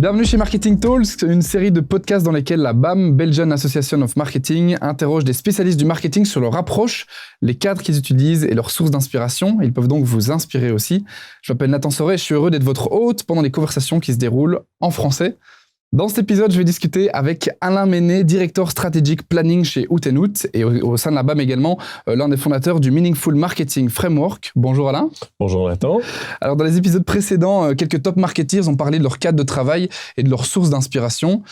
Bienvenue chez Marketing Talks, une série de podcasts dans lesquels la BAM, Belgian Association of Marketing, interroge des spécialistes du marketing sur leur approche, les cadres qu'ils utilisent et leurs sources d'inspiration. Ils peuvent donc vous inspirer aussi. Je m'appelle Nathan Soré et je suis heureux d'être votre hôte pendant les conversations qui se déroulent en français. Dans cet épisode, je vais discuter avec Alain Ménet, directeur stratégique planning chez Out & Out et au sein de la BAM également, l'un des fondateurs du Meaningful Marketing Framework. Bonjour Alain. Bonjour Nathan. Alors dans les épisodes précédents, quelques top marketeers ont parlé de leur cadre de travail et de leurs sources d'inspiration.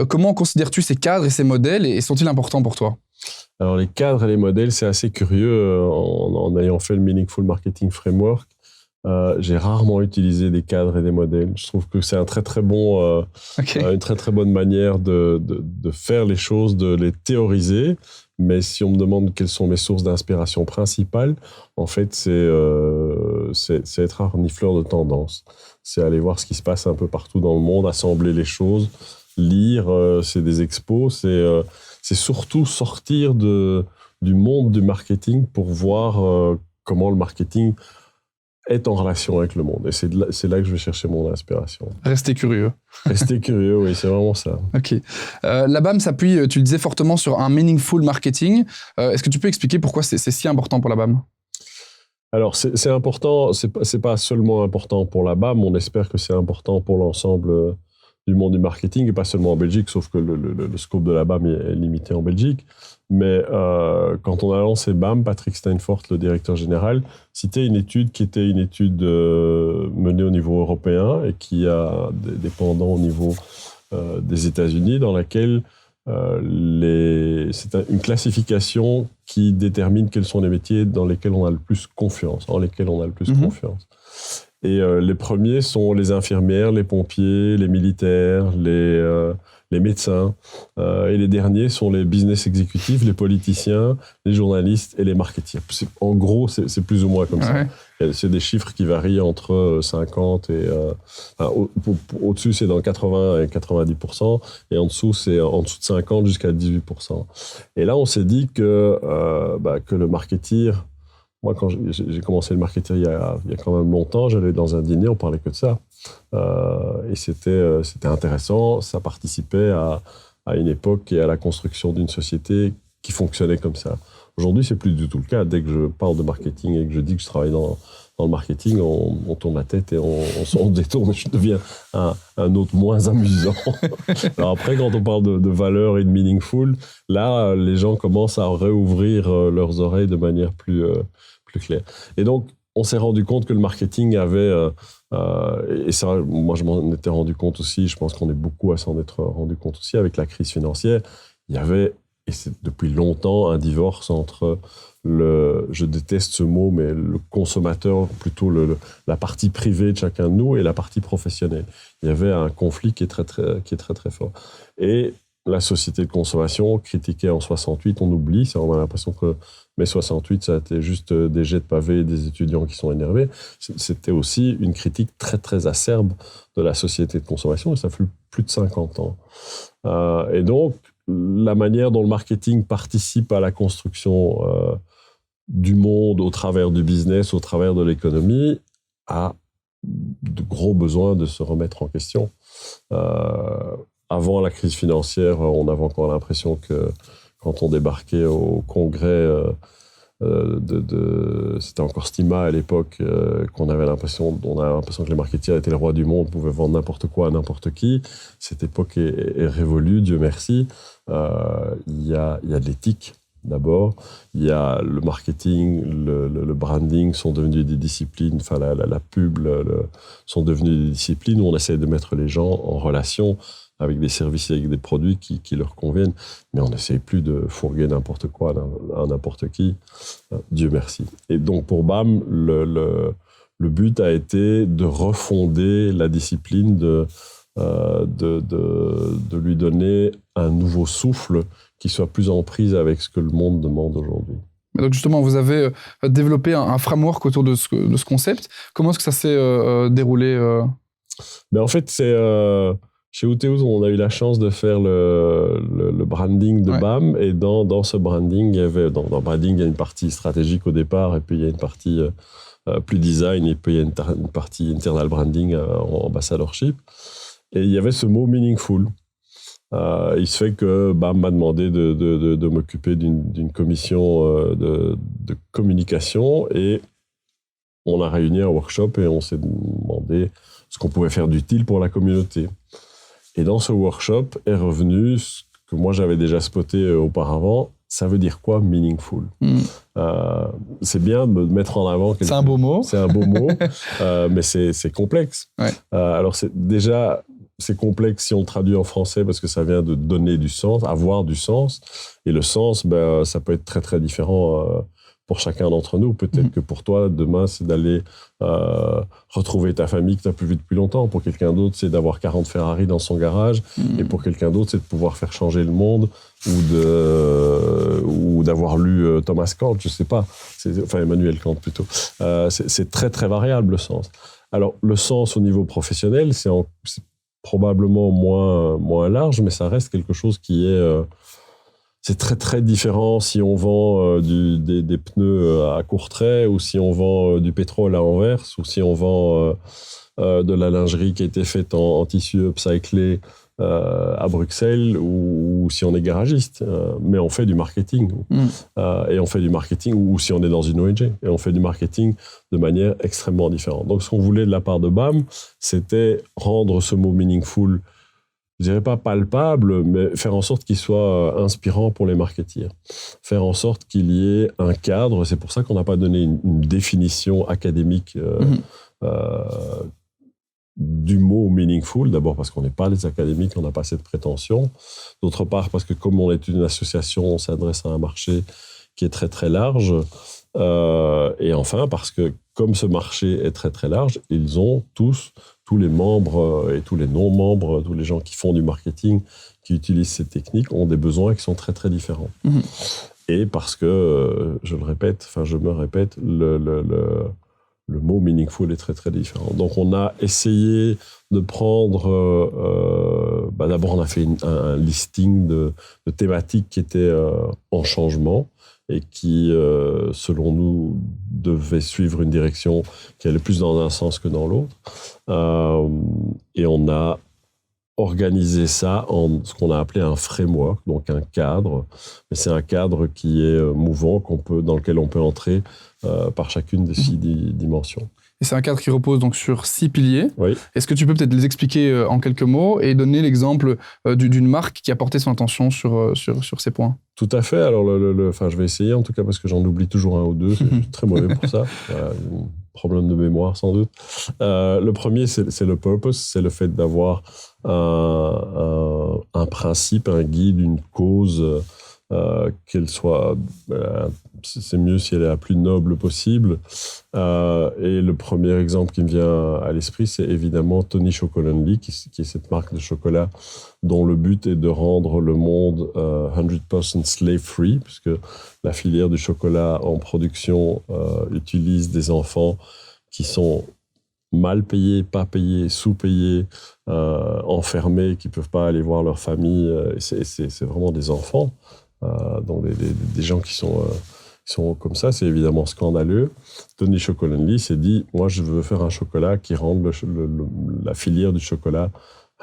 Comment considères-tu ces cadres et ces modèles et sont-ils importants pour toi ? Alors les cadres et les modèles, c'est assez curieux. En ayant fait le Meaningful Marketing Framework, j'ai rarement utilisé des cadres et des modèles. Je trouve que c'est une très très bonne manière de faire les choses, de les théoriser. Mais si on me demande quelles sont mes sources d'inspiration principales, en fait, c'est être un renifleur de tendance. C'est aller voir ce qui se passe un peu partout dans le monde, assembler les choses, lire, c'est des expos. C'est surtout sortir du monde du marketing pour voir comment le marketing est en relation avec le monde. Et c'est là que je vais chercher mon inspiration. Restez curieux. Restez curieux, oui, c'est vraiment ça. Ok. La BAM s'appuie, tu le disais, fortement sur un meaningful marketing. Est-ce que tu peux expliquer pourquoi c'est si important pour la BAM ? Alors, c'est important, c'est pas seulement important pour la BAM, on espère que c'est important pour l'ensemble du monde du marketing, et pas seulement en Belgique, sauf que le scope de la BAM est limité en Belgique. Mais quand on a lancé BAM, Patrick Steinfort, le directeur général, citait une étude qui était une étude menée au niveau européen et qui a des pendants au niveau des États-Unis, dans laquelle c'est une classification qui détermine quels sont les métiers dans lesquels on a le plus confiance, confiance. Et les premiers sont les infirmières, les pompiers, les militaires, les médecins. Et les derniers sont les business exécutifs, les politiciens, les journalistes et les marketeers. En gros, c'est plus ou moins comme ça. C'est des chiffres qui varient entre 50 et... au-dessus, c'est dans 80 et 90%. Et en dessous, c'est en dessous de 50 jusqu'à 18%. Et là, on s'est dit que le marketeer... Moi, quand j'ai commencé le marketing il y a quand même longtemps, j'allais dans un dîner, on parlait que de ça. Et c'était intéressant, ça participait à une époque et à la construction d'une société qui fonctionnait comme ça. Aujourd'hui, c'est plus du tout le cas. Dès que je parle de marketing et que je dis que je travaille dans le marketing, on tourne la tête et on détourne. Je deviens un autre moins amusant. Alors après, quand on parle de valeur et de meaningful, là, les gens commencent à réouvrir leurs oreilles de manière plus claire. Et donc, on s'est rendu compte que le marketing avait... et ça, moi, je m'en étais rendu compte aussi, je pense qu'on est beaucoup à s'en être rendu compte aussi avec la crise financière. Il y avait, et c'est depuis longtemps, un divorce entre je déteste ce mot, mais le consommateur, plutôt la partie privée de chacun de nous et la partie professionnelle. Il y avait un conflit qui est très, très fort. Et la société de consommation, critiquée en 68, on oublie, on a l'impression que mai 68, ça a été juste des jets de pavés et des étudiants qui sont énervés. C'était aussi une critique très, très acerbe de la société de consommation, et ça fait plus de 50 ans. Et donc, la manière dont le marketing participe à la construction du monde au travers du business, au travers de l'économie, a de gros besoins de se remettre en question. Avant la crise financière, on avait encore l'impression que quand on débarquait au congrès, c'était encore Stima à l'époque, qu'on avait l'impression que les marketeers étaient les rois du monde, pouvaient vendre n'importe quoi à n'importe qui. Cette époque est révolue, Dieu merci. Il y a de l'éthique. D'abord, il y a le marketing, le branding sont devenus des disciplines, enfin la pub sont devenus des disciplines où on essaie de mettre les gens en relation avec des services et avec des produits qui leur conviennent. Mais on n'essaie plus de fourguer n'importe quoi à n'importe qui. Dieu merci. Et donc pour BAM, le but a été de refonder la discipline, de lui donner un nouveau souffle qui soit plus en prise avec ce que le monde demande aujourd'hui. Donc justement, vous avez développé un framework autour de ce concept. Comment est-ce que ça s'est déroulé Mais en fait, c'est chez Out & Out, on a eu la chance de faire le branding de BAM, et dans ce branding, dans le branding, il y a une partie stratégique au départ, et puis il y a une partie plus design, et puis il y a une partie internal branding en ambassadorship. Et il y avait ce mot meaningful. Il se fait que BAM m'a demandé de m'occuper d'une commission de communication et on a réuni un workshop et on s'est demandé ce qu'on pouvait faire d'utile pour la communauté. Et dans ce workshop est revenu ce que moi j'avais déjà spoté auparavant. Ça veut dire quoi, meaningful? C'est bien de mettre en avant... C'est un beau mot. C'est un beau mot, mais c'est complexe. Ouais. Alors c'est complexe si on le traduit en français parce que ça vient de donner du sens, avoir du sens. Et le sens, ça peut être très, très différent pour chacun d'entre nous. Peut-être que pour toi, demain, c'est d'aller retrouver ta famille que tu n'as plus vue depuis longtemps. Pour quelqu'un d'autre, c'est d'avoir 40 Ferrari dans son garage. Et pour quelqu'un d'autre, c'est de pouvoir faire changer le monde ou d'avoir lu Thomas Kant, je ne sais pas. Enfin, Emmanuel Kant plutôt. C'est très, très variable, le sens. Alors, le sens au niveau professionnel, c'est probablement moins large, mais ça reste quelque chose qui est... c'est très, très différent si on vend des pneus à court trait ou si on vend du pétrole à Anvers ou si on vend de la lingerie qui a été faite en tissu upcyclé à Bruxelles ou si on est garagiste. Mais on fait du marketing. Et on fait du marketing ou si on est dans une ONG. Et on fait du marketing de manière extrêmement différente. Donc, ce qu'on voulait de la part de BAM, c'était rendre ce mot meaningful, je dirais pas palpable, mais faire en sorte qu'il soit inspirant pour les marketeers. Faire en sorte qu'il y ait un cadre. C'est pour ça qu'on n'a pas donné une définition académique du mot meaningful. D'abord parce qu'on n'est pas des académiques, on n'a pas cette prétention. D'autre part parce que comme on est une association, on s'adresse à un marché qui est très très large. Et enfin parce que comme ce marché est très très large, ils ont tous les membres et tous les non-membres, tous les gens qui font du marketing, qui utilisent ces techniques, ont des besoins qui sont très très différents. Et parce que, je me répète, le mot meaningful est très très différent. Donc on a essayé de prendre... d'abord on a fait un listing de thématiques qui étaient en changement et qui, selon nous, devait suivre une direction qui allait plus dans un sens que dans l'autre. Et on a organisé ça en ce qu'on a appelé un framework, donc un cadre. Mais c'est un cadre qui est mouvant, dans lequel on peut entrer par chacune des 6 dimensions. Et c'est un cadre qui repose donc sur 6 piliers. Oui. Est-ce que tu peux peut-être les expliquer en quelques mots et donner l'exemple d'une marque qui a porté son attention sur ces points? Tout à fait. Alors, je vais essayer en tout cas parce que j'en oublie toujours un ou deux. Je suis très mauvais pour ça. Problème de mémoire sans doute. Le premier, c'est le purpose. C'est le fait d'avoir un principe, un guide, une cause, qu'elle soit... c'est mieux si elle est la plus noble possible. Et le premier exemple qui me vient à l'esprit, c'est évidemment Tony Chocolately, qui est cette marque de chocolat dont le but est de rendre le monde 100% slave-free, puisque la filière du chocolat en production utilise des enfants qui sont mal payés, pas payés, sous-payés, enfermés, qui ne peuvent pas aller voir leur famille. C'est vraiment des enfants. Donc des gens qui sont comme ça, c'est évidemment scandaleux. Tony Chocolately s'est dit, moi je veux faire un chocolat qui rende la filière du chocolat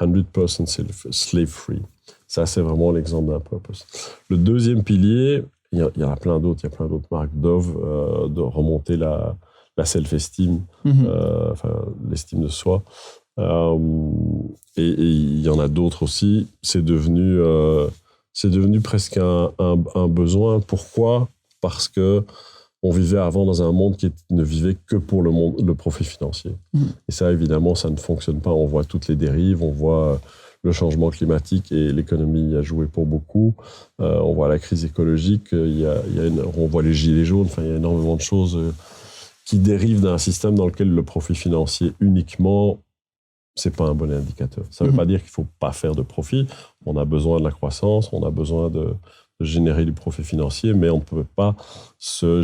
100% slave-free. Ça, c'est vraiment l'exemple d'un purpose. Le deuxième pilier, il y en a plein d'autres, il y a plein d'autres marques. Dove, de remonter la self-esteem, l'estime de soi. Et il y en a d'autres aussi. C'est devenu presque un besoin. Pourquoi ? Parce que on vivait avant dans un monde qui ne vivait que pour le profit financier. Et ça, évidemment, ça ne fonctionne pas. On voit toutes les dérives, on voit le changement climatique et l'économie a joué pour beaucoup. On voit la crise écologique, on voit les gilets jaunes, il y a énormément de choses qui dérivent d'un système dans lequel le profit financier uniquement, c'est pas un bon indicateur. Ça ne veut pas dire qu'il ne faut pas faire de profit. On a besoin de la croissance, on a besoin de générer du profit financier, mais on ne peut pas se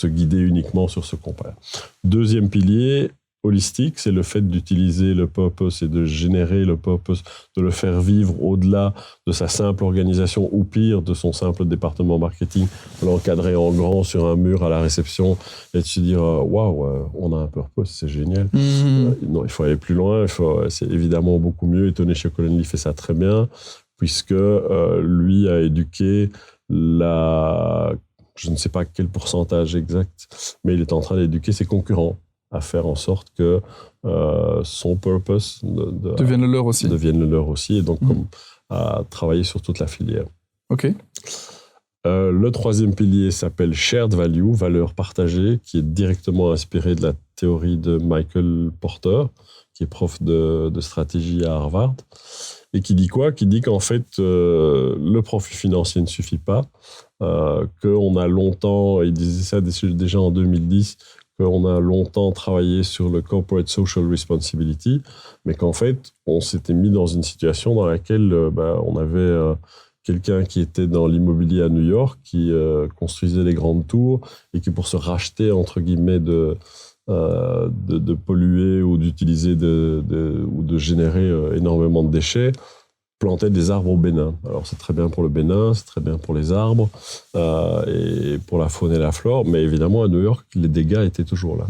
guider uniquement sur ce qu'on perd. Deuxième pilier, holistique, c'est le fait d'utiliser le purpose et de générer le purpose, de le faire vivre au-delà de sa simple organisation ou pire, de son simple département marketing, de l'encadrer en grand sur un mur à la réception et de se dire waouh, on a un purpose, c'est génial. Non, il faut aller plus loin, c'est évidemment beaucoup mieux et Tony Chocolonely fait ça très bien puisque lui a éduqué je ne sais pas quel pourcentage exact, mais il est en train d'éduquer ses concurrents à faire en sorte que son purpose devienne le leur aussi. Et donc à travailler sur toute la filière. Ok. Le troisième pilier s'appelle Shared Value, valeur partagée, qui est directement inspiré de la théorie de Michael Porter, qui est prof de stratégie à Harvard, et qui dit quoi ? Qui dit qu'en fait, le profit financier ne suffit pas, qu'on a longtemps, il disait ça déjà en 2010, qu'on a longtemps travaillé sur le Corporate Social Responsibility, mais qu'en fait, on s'était mis dans une situation dans laquelle on avait quelqu'un qui était dans l'immobilier à New York, qui construisait des grandes tours, et qui pour se racheter, entre guillemets, de polluer ou d'utiliser ou de générer énormément de déchets, plantait des arbres au Bénin. Alors c'est très bien pour le Bénin, c'est très bien pour les arbres et pour la faune et la flore, mais évidemment à New York, les dégâts étaient toujours là.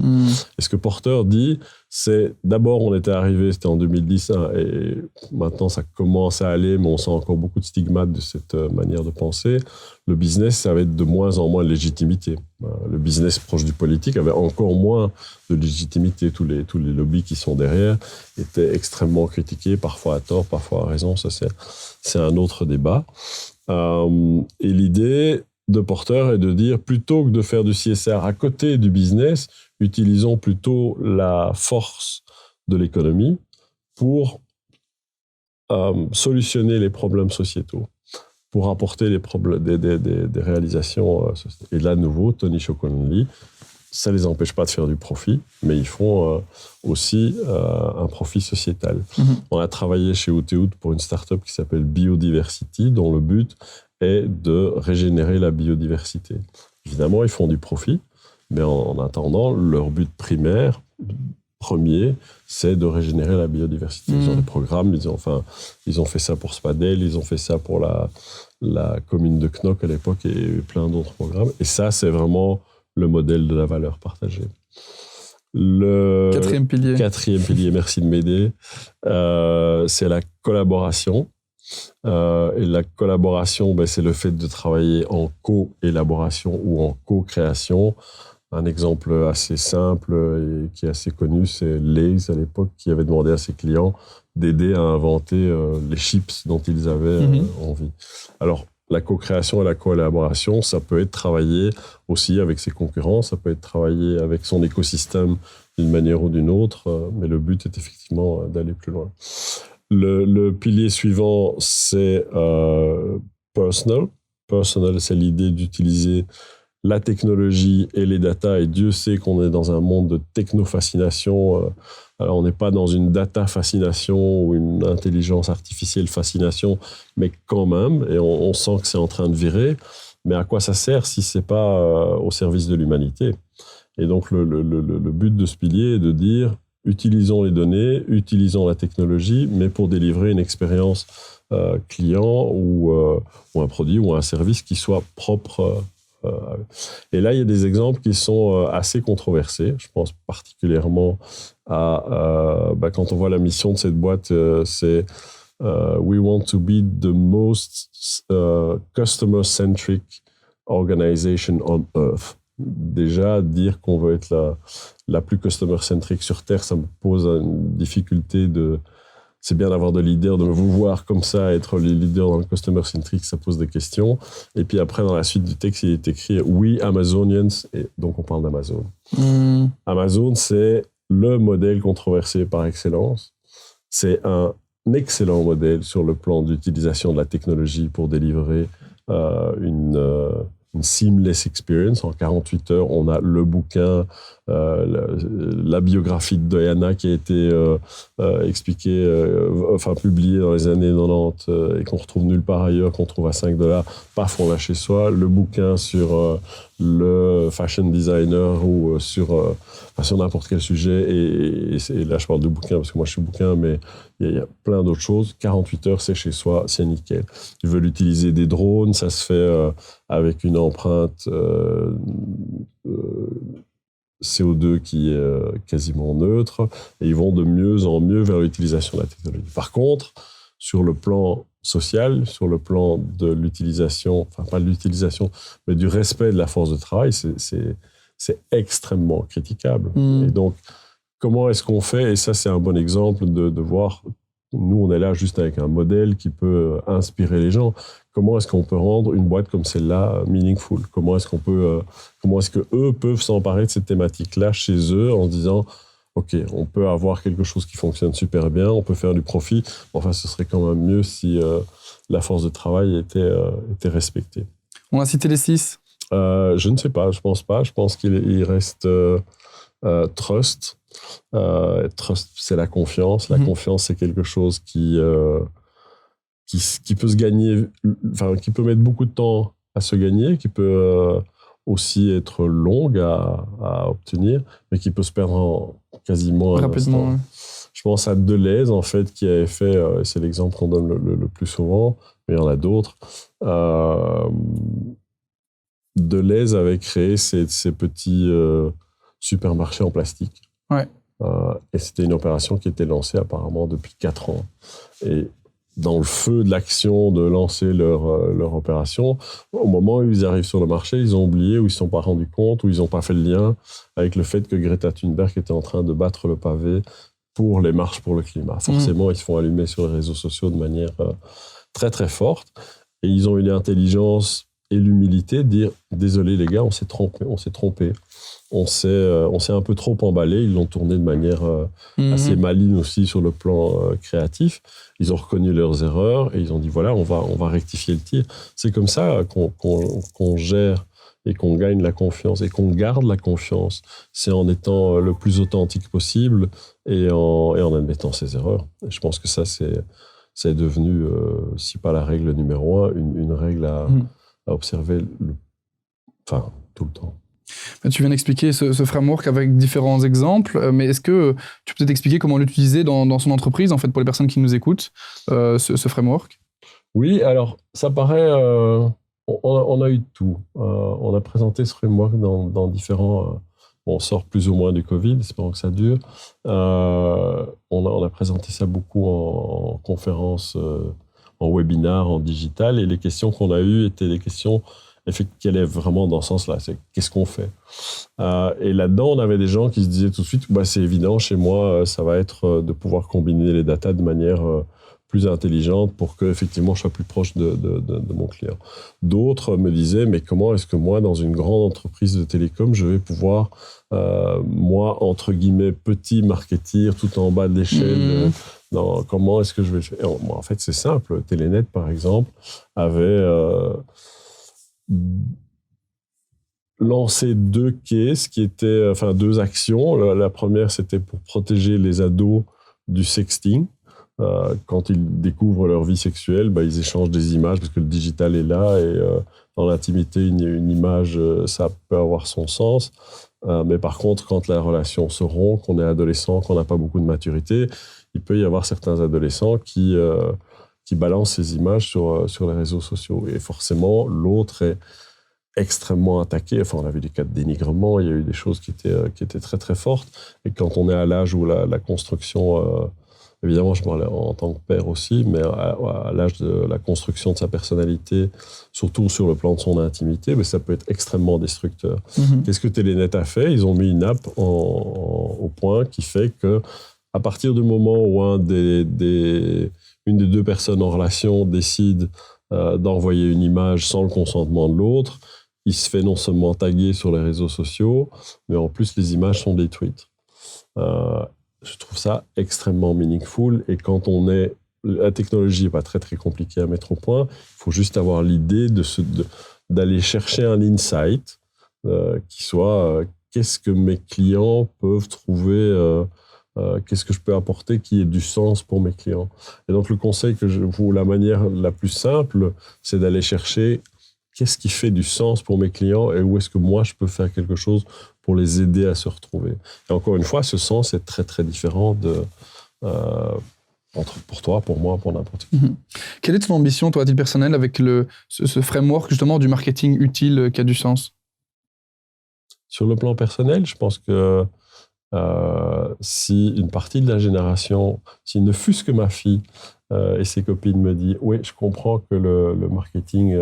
Et ce que Porter dit, c'est d'abord on était arrivé, c'était en 2010, et maintenant ça commence à aller, mais on sent encore beaucoup de stigmates de cette manière de penser. Le business, ça va être de moins en moins de légitimité. Le business proche du politique avait encore moins de légitimité. Tous les lobbies qui sont derrière étaient extrêmement critiqués, parfois à tort, parfois à raison. Ça, c'est un autre débat. Et l'idée de Porter est de dire, plutôt que de faire du CSR à côté du business, utilisons plutôt la force de l'économie pour solutionner les problèmes sociétaux, pour apporter des réalisations. Et là, de nouveau, Tony Chocolonely, ça ne les empêche pas de faire du profit, mais ils font aussi un profit sociétal. On a travaillé chez Outeout pour une start-up qui s'appelle Biodiversity, dont le but est de régénérer la biodiversité. Évidemment, ils font du profit, mais en attendant, leur but premier, c'est de régénérer la biodiversité. Ils ont des programmes, ils ont fait ça pour Spadel, ils ont fait ça pour la commune de Knock à l'époque et plein d'autres programmes. Et ça, c'est vraiment le modèle de la valeur partagée. Le quatrième pilier, merci de m'aider, c'est la collaboration. Et la collaboration, c'est le fait de travailler en co-élaboration ou en co-création. Un exemple assez simple et qui est assez connu, c'est Lay's à l'époque qui avait demandé à ses clients d'aider à inventer les chips dont ils avaient envie. Alors, la co-création et la collaboration, ça peut être travaillé aussi avec ses concurrents, ça peut être travaillé avec son écosystème d'une manière ou d'une autre, mais le but est effectivement d'aller plus loin. Le pilier suivant, c'est personal. Personal, c'est l'idée d'utiliser la technologie et les data, et Dieu sait qu'on est dans un monde de techno-fascination. Alors, on n'est pas dans une data-fascination ou une intelligence artificielle fascination, mais quand même, et on sent que c'est en train de virer. Mais à quoi ça sert si ce n'est pas au service de l'humanité ? Et donc, le but de ce pilier est de dire, utilisons les données, utilisons la technologie, mais pour délivrer une expérience client ou un produit ou un service qui soit propre. Et là, il y a des exemples qui sont assez controversés. Je pense particulièrement à quand on voit la mission de cette boîte, c'est We want to be the most customer-centric organization on Earth. Déjà, dire qu'on veut être la plus customer-centric sur Terre, ça me pose une difficulté de... C'est bien d'avoir des leaders, de vous voir comme ça, être les leaders dans le customer-centric, ça pose des questions. Et puis après, dans la suite du texte, il est écrit « We Amazonians », et donc on parle d'Amazon. Amazon, c'est le modèle controversé par excellence. C'est un excellent modèle sur le plan d'utilisation de la technologie pour délivrer une seamless experience. En 48 heures, on a le bouquin, la biographie de Diana qui a été publiée dans les années 90 et qu'on retrouve nulle part ailleurs, qu'on trouve à $5. Paf, on l'a chez soi. Le bouquin sur le fashion designer ou sur n'importe quel sujet. Et là, je parle de bouquins parce que moi, je suis bouquin, mais il y a plein d'autres choses. 48 heures, c'est chez soi, c'est nickel. Ils veulent utiliser des drones, ça se fait avec une empreinte CO2 qui est quasiment neutre. Et ils vont de mieux en mieux vers l'utilisation de la technologie. Par contre, sur le plan social, sur le plan de l'utilisation, enfin pas de l'utilisation, mais du respect de la force de travail, c'est extrêmement critiquable. Et donc, comment est-ce qu'on fait? Et ça, c'est un bon exemple de voir, nous, on est là juste avec un modèle qui peut inspirer les gens. Comment est-ce qu'on peut rendre une boîte comme celle-là meaningful? Comment est-ce que eux peuvent s'emparer de cette thématique-là chez eux en se disant OK, on peut avoir quelque chose qui fonctionne super bien, on peut faire du profit. Enfin, ce serait quand même mieux si la force de travail était respectée. On a cité les 6. Je ne sais pas, je pense pas. Je pense qu'il reste trust. Trust, c'est la confiance. La confiance, c'est quelque chose qui peut se gagner, enfin, qui peut mettre beaucoup de temps à se gagner, qui peut aussi être longue à obtenir, mais qui peut se perdre quasiment rapidement. Je pense à Deleuze, en fait, qui avait fait, c'est l'exemple qu'on donne le plus souvent, mais il y en a d'autres. Deleuze avait créé ces petits supermarchés en plastique. Ouais. Et c'était une opération qui était lancée apparemment depuis 4 ans. Et dans le feu de l'action de lancer leur opération, au moment où ils arrivent sur le marché, ils ont oublié, ou ils ne se sont pas rendus compte, ou ils n'ont pas fait le lien avec le fait que Greta Thunberg était en train de battre le pavé pour les marches pour le climat. Forcément, ils se font allumer sur les réseaux sociaux de manière très très forte. Et ils ont eu l'intelligence et l'humilité de dire « Désolé les gars, on s'est trompé. On s'est un peu trop emballé. » Ils l'ont tourné de manière assez maligne aussi sur le plan créatif. Ils ont reconnu leurs erreurs et ils ont dit « Voilà, on va rectifier le tir. » C'est comme ça qu'on gère et qu'on gagne la confiance et qu'on garde la confiance. C'est en étant le plus authentique possible et en admettant ses erreurs. Et je pense que ça, c'est devenu, si pas la règle numéro 1, une règle à observer tout le temps. Tu viens d'expliquer ce framework avec différents exemples, mais est-ce que tu peux peut-être expliquer comment l'utiliser dans son entreprise, en fait, pour les personnes qui nous écoutent, ce framework? Oui, alors, ça paraît... on a eu tout. On a présenté ce framework dans différents... on sort plus ou moins du Covid, espérons que ça dure. On a présenté ça beaucoup en conférence, en webinar, en digital, et les questions qu'on a eues étaient des questions qui allaient vraiment dans ce sens-là. C'est qu'est-ce qu'on fait? Et là-dedans, on avait des gens qui se disaient tout de suite, c'est évident, chez moi, ça va être de pouvoir combiner les datas de manière plus intelligente pour qu'effectivement je sois plus proche de mon client. D'autres me disaient, mais comment est-ce que moi, dans une grande entreprise de télécom, je vais pouvoir, moi, entre guillemets, petit marketeer tout en bas de l'échelle, comment est-ce que je vais faire? Moi, en fait, c'est simple. Telenet, par exemple, avait lancé 2 cases qui étaient, 2 actions. La première, c'était pour protéger les ados du sexting. Quand ils découvrent leur vie sexuelle, ils échangent des images parce que le digital est là et dans l'intimité, une image, ça peut avoir son sens. Mais par contre, quand la relation se rompt, qu'on est adolescent, qu'on n'a pas beaucoup de maturité, il peut y avoir certains adolescents qui balancent ces images sur les réseaux sociaux. Et forcément, l'autre est extrêmement attaqué. Enfin, on a vu des cas de dénigrement, il y a eu des choses qui étaient très très fortes. Et quand on est à l'âge où la construction... évidemment, je parle en tant que père aussi, mais à l'âge de la construction de sa personnalité, surtout sur le plan de son intimité, ça peut être extrêmement destructeur. Qu'est-ce que Telenet a fait? Ils ont mis une app au point qui fait que, à partir du moment où une des 2 personnes en relation décide d'envoyer une image sans le consentement de l'autre, il se fait non seulement taguer sur les réseaux sociaux, mais en plus les images sont détruites. Je trouve ça extrêmement meaningful. Et quand la technologie n'est pas très, très compliquée à mettre au point, il faut juste avoir l'idée d'aller chercher un insight qui soit qu'est-ce que mes clients peuvent trouver, qu'est-ce que je peux apporter qui ait du sens pour mes clients. Et donc, le conseil la manière la plus simple, c'est d'aller chercher qu'est-ce qui fait du sens pour mes clients et où est-ce que moi, je peux faire quelque chose pour les aider à se retrouver. Et encore une fois, ce sens est très, très différent pour toi, pour moi, pour n'importe qui. Quelle est ton ambition, toi, à titre personnel, avec ce framework, justement, du marketing utile qui a du sens? Sur le plan personnel, je pense que si une partie de la génération, s'il ne fût-ce que ma fille et ses copines me disent « Oui, je comprends que le marketing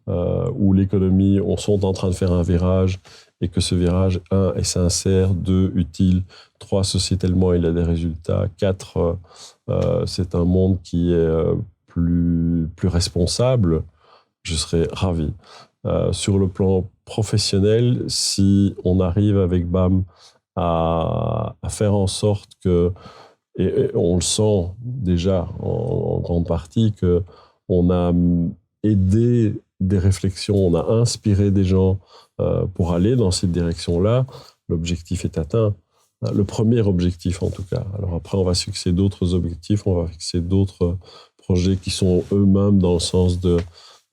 ou l'économie sont en train de faire un virage et que ce virage, 1, est sincère, 2, utile, 3, sociétalement, il a des résultats, 4, c'est un monde qui est plus responsable », je serais ravi. Sur le plan professionnel, si on arrive avec BAM à faire en sorte que, et on le sent déjà en grande partie, qu'on a aidé des réflexions, on a inspiré des gens pour aller dans cette direction-là, l'objectif est atteint. Le premier objectif, en tout cas. Alors après, on va se fixer d'autres objectifs, on va fixer d'autres projets qui sont eux-mêmes dans le sens de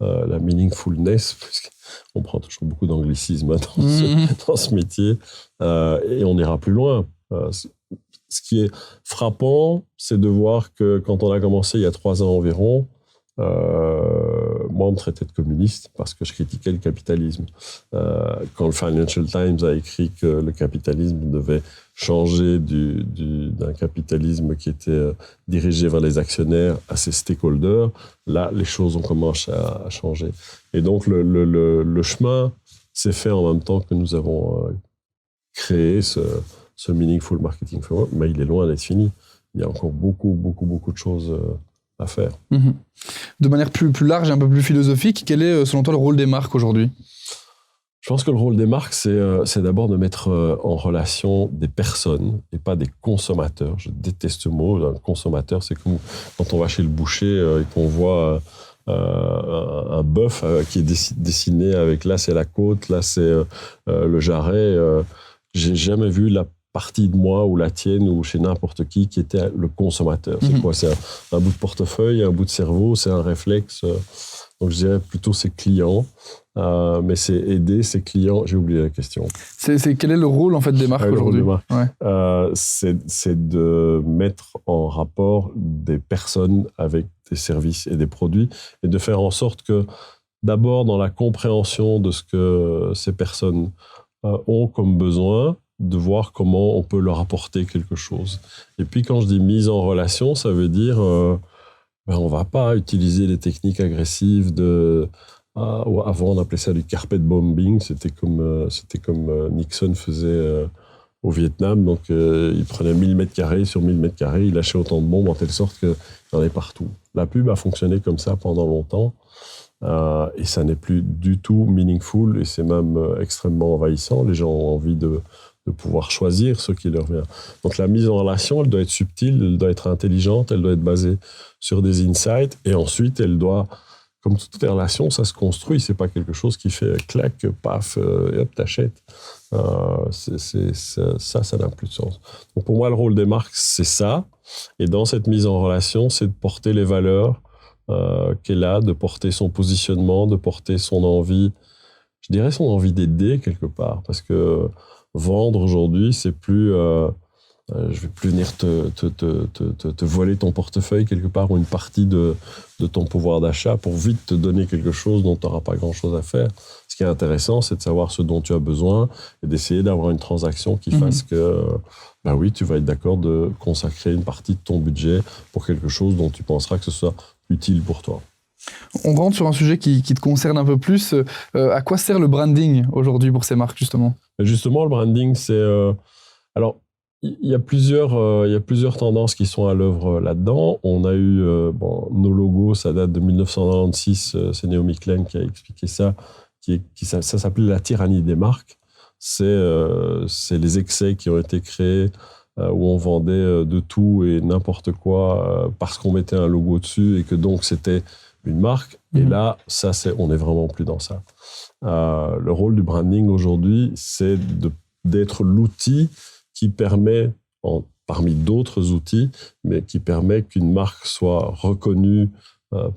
la meaningfulness, puisqu'on prend toujours beaucoup d'anglicisme dans ce métier, et on ira plus loin. Ce qui est frappant, c'est de voir que quand on a commencé il y a 3 ans environ, moi, on me traitait de communiste parce que je critiquais le capitalisme. Quand le Financial Times a écrit que le capitalisme devait changer d'un capitalisme qui était dirigé vers les actionnaires à ses stakeholders, là, les choses ont commencé à changer. Et donc, le chemin s'est fait en même temps que nous avons créé ce Meaningful Marketing Framework, mais il est loin d'être fini. Il y a encore beaucoup de choses à faire. De manière plus large et un peu plus philosophique, quel est, selon toi, le rôle des marques aujourd'hui ? Je pense que le rôle des marques, c'est d'abord de mettre en relation des personnes et pas des consommateurs. Je déteste ce mot. Un consommateur, c'est comme quand on va chez le boucher et qu'on voit un bœuf qui est dessiné avec là, c'est la côte, là, c'est le jarret. J'ai jamais vu la partie de moi ou la tienne ou chez n'importe qui était le consommateur. C'est quoi? C'est un bout de portefeuille, un bout de cerveau, c'est un réflexe. Donc je dirais plutôt ses clients, mais c'est aider ses clients. J'ai oublié la question. Quel est le rôle en fait des marques aujourd'hui? C'est de mettre en rapport des personnes avec des services et des produits et de faire en sorte que d'abord dans la compréhension de ce que ces personnes ont comme besoin, de voir comment on peut leur apporter quelque chose. Et puis quand je dis mise en relation, ça veut dire on ne va pas utiliser les techniques agressives avant on appelait ça du carpet bombing, c'était comme Nixon faisait au Vietnam, donc il prenait 1000 mètres carrés sur 1000 mètres carrés, il lâchait autant de bombes en telle sorte qu'il y en avait partout. La pub a fonctionné comme ça pendant longtemps. Et ça n'est plus du tout meaningful et c'est même extrêmement envahissant. Les gens ont envie de pouvoir choisir ce qui leur vient. Donc la mise en relation, elle doit être subtile, elle doit être intelligente, elle doit être basée sur des insights et ensuite elle doit, comme toutes les relations, ça se construit. C'est pas quelque chose qui fait clac, paf, et hop, t'achètes. Ça n'a plus de sens. Donc pour moi, le rôle des marques, c'est ça. Et dans cette mise en relation, c'est de porter les valeurs qu'elle a, de porter son positionnement, de porter son envie, je dirais son envie d'aider quelque part, parce que vendre aujourd'hui, c'est plus je vais plus venir te voler ton portefeuille quelque part ou une partie de ton pouvoir d'achat pour vite te donner quelque chose dont tu n'auras pas grand-chose à faire. Ce qui est intéressant, c'est de savoir ce dont tu as besoin et d'essayer d'avoir une transaction qui fasse que oui, tu vas être d'accord de consacrer une partie de ton budget pour quelque chose dont tu penseras que ce soit utile pour toi. On rentre sur un sujet qui te concerne un peu plus. À quoi sert le branding aujourd'hui pour ces marques, justement ? Justement, le branding, c'est... alors, il y a plusieurs tendances qui sont à l'œuvre là-dedans. On a eu nos logos, ça date de 1996, c'est Naomi Klein qui a expliqué ça, ça s'appelait la tyrannie des marques. C'est les excès qui ont été créés où on vendait de tout et n'importe quoi parce qu'on mettait un logo dessus et que donc c'était une marque. Et là, on n'est vraiment plus dans ça. Le rôle du branding aujourd'hui, c'est d'être l'outil qui permet, parmi d'autres outils, mais qui permet qu'une marque soit reconnue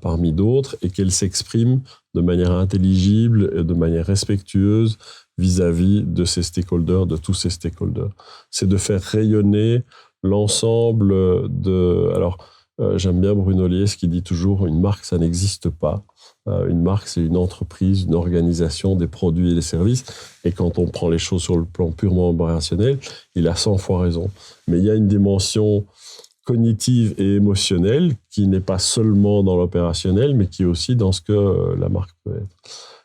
parmi d'autres et qu'elle s'exprime de manière intelligible et de manière respectueuse vis-à-vis de ses stakeholders, de tous ses stakeholders. C'est de faire rayonner l'ensemble de... Alors, j'aime bien Bruno Lies qui dit toujours « une marque, ça n'existe pas ». Une marque, c'est une entreprise, une organisation des produits et des services. Et quand on prend les choses sur le plan purement opérationnel, il a 100 fois raison. Mais il y a une dimension cognitive et émotionnelle qui n'est pas seulement dans l'opérationnel, mais qui est aussi dans ce que la marque peut être.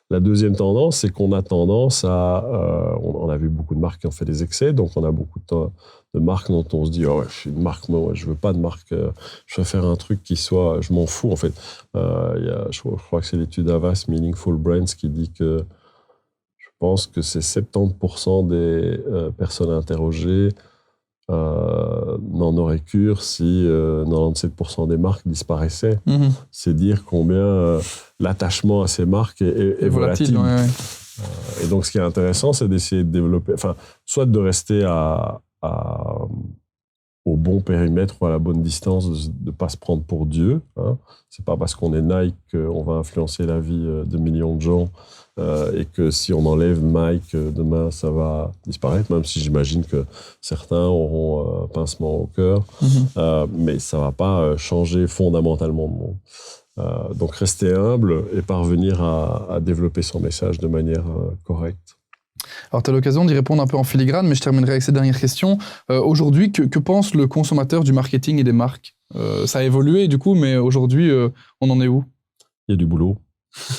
La deuxième tendance, c'est qu'on a tendance à... on a vu beaucoup de marques qui ont fait des excès, donc on a beaucoup de marques dont on se dit « oh, je suis une marque, moi, je veux pas de marque, je veux faire un truc qui soit... je m'en fous, en fait. » je crois que c'est l'étude Havas, Meaningful Brands, qui dit que je pense que c'est 70% des personnes interrogées n'en auraient cure si 97% des marques disparaissaient. Mmh. C'est dire combien l'attachement à ces marques est volatile. Ouais. Et donc, ce qui est intéressant, c'est d'essayer de développer, enfin, soit de rester au bon périmètre ou à la bonne distance, de ne pas se prendre pour Dieu. Hein. C'est pas parce qu'on est Nike qu'on va influencer la vie de millions de gens et que si on enlève Nike, demain, ça va disparaître, même si j'imagine que certains auront un pincement au cœur. Mmh. Mais ça ne va pas changer fondamentalement le monde. Donc, rester humble et parvenir à développer son message de manière correcte. Alors, tu as l'occasion d'y répondre un peu en filigrane, mais je terminerai avec cette dernière question. Aujourd'hui, que pense le consommateur du marketing et des marques ? Ça a évolué, du coup, mais aujourd'hui, on en est où ? Il y a du boulot.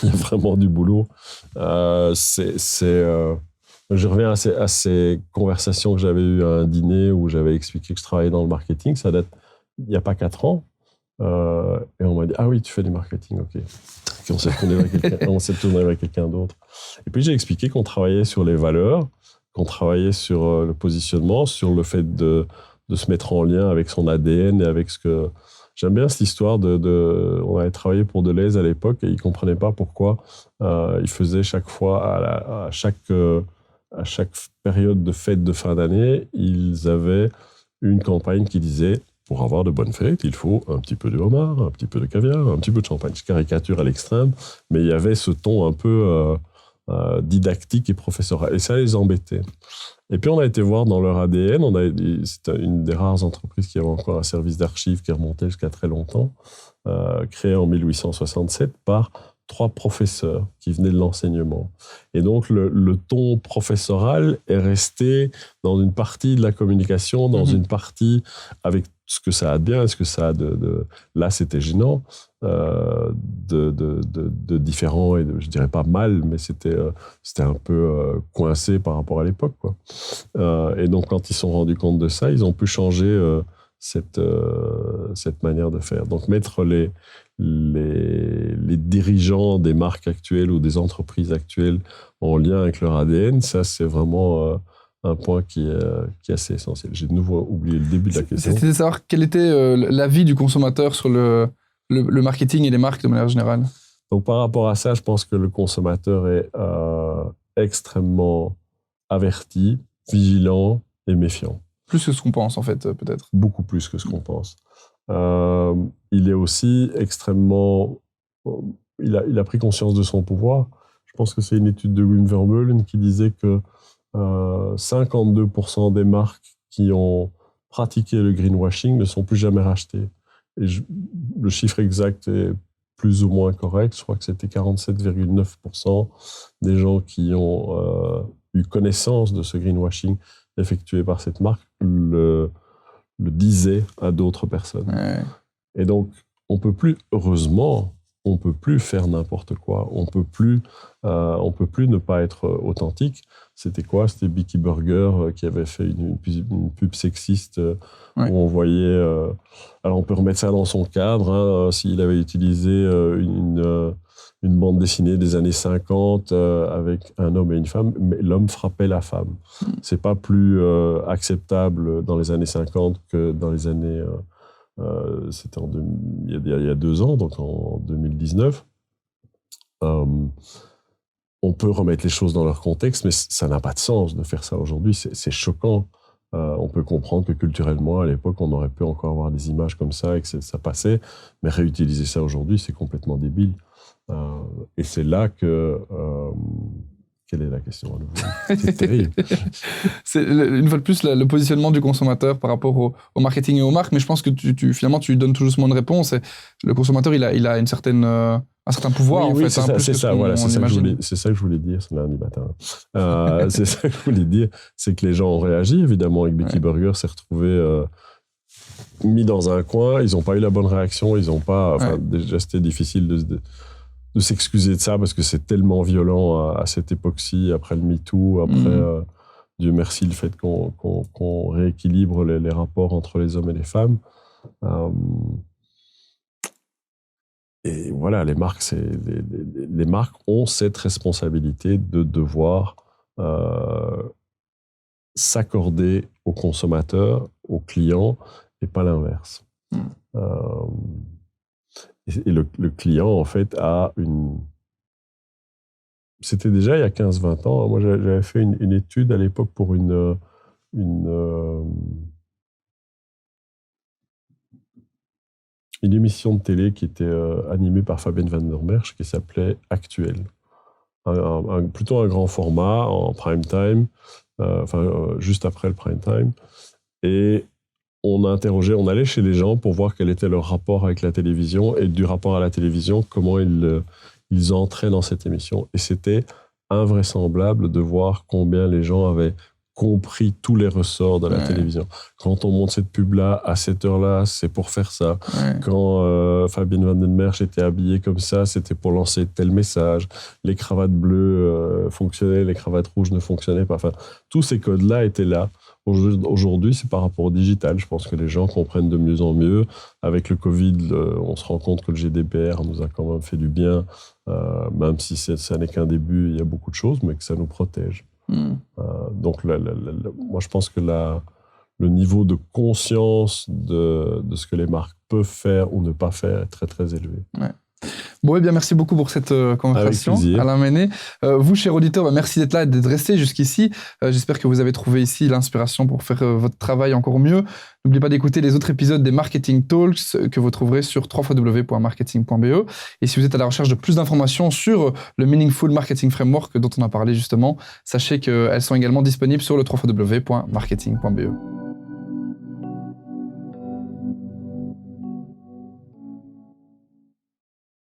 Il y a vraiment du boulot. Je reviens à ces conversations que j'avais eues à un dîner où j'avais expliqué que je travaillais dans le marketing. Ça date il n'y a pas 4 ans. Et on m'a dit « Ah oui, tu fais du marketing, ok. » Puis on s'est tourné avec quelqu'un d'autre. Et puis j'ai expliqué qu'on travaillait sur les valeurs, qu'on travaillait sur le positionnement, sur le fait de se mettre en lien avec son ADN et avec ce que... J'aime bien cette histoire on avait travaillé pour Deleuze à l'époque et ils ne comprenaient pas pourquoi ils faisaient chaque fois, à chaque période de fête de fin d'année, ils avaient une campagne qui disait « Pour avoir de bonnes fêtes, il faut un petit peu de homard, un petit peu de caviar, un petit peu de champagne. » Je caricature à l'extrême, mais il y avait ce ton un peu didactique et professoral. Et ça les embêtait. Et puis on a été voir dans leur ADN, c'était une des rares entreprises qui avait encore un service d'archives qui remontait jusqu'à très longtemps, créé en 1867 par 3 professeurs qui venaient de l'enseignement. Et donc le ton professoral est resté dans une partie de la communication, dans une partie avec ce que ça a de bien et ce que ça a là c'était gênant, de différent, et je dirais pas mal, mais c'était un peu coincé par rapport à l'époque, quoi. Et donc quand ils se sont rendus compte de ça, ils ont pu changer cette manière de faire. Donc mettre les dirigeants des marques actuelles ou des entreprises actuelles en lien avec leur ADN, ça c'est vraiment un point qui est assez essentiel. J'ai de nouveau oublié le début de la question. C'était de savoir quel était l'avis du consommateur sur le marketing et les marques de manière générale. Donc par rapport à ça, je pense que le consommateur est extrêmement averti, vigilant et méfiant. Plus que ce qu'on pense en fait, peut-être. Beaucoup plus que ce qu'on pense. Il est aussi extrêmement... Il a pris conscience de son pouvoir. Je pense que c'est une étude de Wim Vermeulen qui disait que 52% des marques qui ont pratiqué le greenwashing ne sont plus jamais rachetées. Et le chiffre exact est plus ou moins correct. Je crois que c'était 47,9% des gens qui ont eu connaissance de ce greenwashing effectué par cette marque le disaient à d'autres personnes. Ouais. Et donc, on peut plus, heureusement, on peut plus faire n'importe quoi. On peut plus ne pas être authentique. C'était quoi ? C'était Bicky Burger qui avait fait une pub sexiste où on voyait... alors, on peut remettre ça dans son cadre. Hein, s'il avait utilisé une bande dessinée des années 50 avec un homme et une femme, mais l'homme frappait la femme. C'est pas plus acceptable dans les années 50 que dans les années... c'était il y a 2 ans, donc en 2019. On peut remettre les choses dans leur contexte, mais ça n'a pas de sens de faire ça aujourd'hui. C'est choquant. On peut comprendre que culturellement, à l'époque, on aurait pu encore avoir des images comme ça et que ça passait, mais réutiliser ça aujourd'hui, c'est complètement débile. Et c'est là que... quelle est la question à nouveau? C'est terrible. C'est une fois de plus le positionnement du consommateur par rapport au marketing et aux marques, mais je pense que finalement tu lui donnes tout doucement de réponse. Et le consommateur, il a un certain pouvoir, oui, en fait. c'est ça, c'est ça que je voulais dire, c'est lundi matin. C'est ça que je voulais dire, c'est que les gens ont réagi, évidemment, avec Becky Burger s'est retrouvé mis dans un coin, ils n'ont pas eu la bonne réaction, ils n'ont pas... Déjà, c'était difficile de s'excuser de ça, parce que c'est tellement violent à cette époque-ci, après le MeToo, après, Dieu merci, le fait qu'on rééquilibre les rapports entre les hommes et les femmes. Et voilà, les marques ont cette responsabilité de devoir s'accorder aux consommateurs, aux clients, et pas l'inverse. Et le client, en fait, a une... C'était déjà il y a 15-20 ans. Moi, j'avais fait une étude à l'époque pour une émission de télé qui était animée par Fabienne Van der Merch, qui s'appelait Actuel. Plutôt un grand format, en prime time, juste après le prime time. Et on allait chez les gens pour voir quel était leur rapport avec la télévision, et du rapport à la télévision, comment ils entraient dans cette émission. Et c'était invraisemblable de voir combien les gens avaient compris tous les ressorts de la télévision. Quand on monte cette pub-là, à cette heure-là, c'est pour faire ça. Quand Fabienne Van den Merch était habillée comme ça, c'était pour lancer tel message. Les cravates bleues fonctionnaient, les cravates rouges ne fonctionnaient pas. Enfin, tous ces codes-là étaient là. Aujourd'hui, c'est par rapport au digital. Je pense que les gens comprennent de mieux en mieux. Avec le Covid, on se rend compte que le GDPR nous a quand même fait du bien, même si ça n'est qu'un début, il y a beaucoup de choses, mais que ça nous protège. Donc, moi, je pense que le niveau de conscience de ce que les marques peuvent faire ou ne pas faire est très, très élevé. Bon, eh bien, merci beaucoup pour cette conversation, Alain Menet. Vous, chers auditeurs, merci d'être là et d'être restés jusqu'ici. J'espère que vous avez trouvé ici l'inspiration pour faire votre travail encore mieux. N'oubliez pas d'écouter les autres épisodes des Marketing Talks que vous trouverez sur www.marketing.be. Et si vous êtes à la recherche de plus d'informations sur le Meaningful Marketing Framework dont on a parlé justement, sachez qu'elles sont également disponibles sur le www.marketing.be.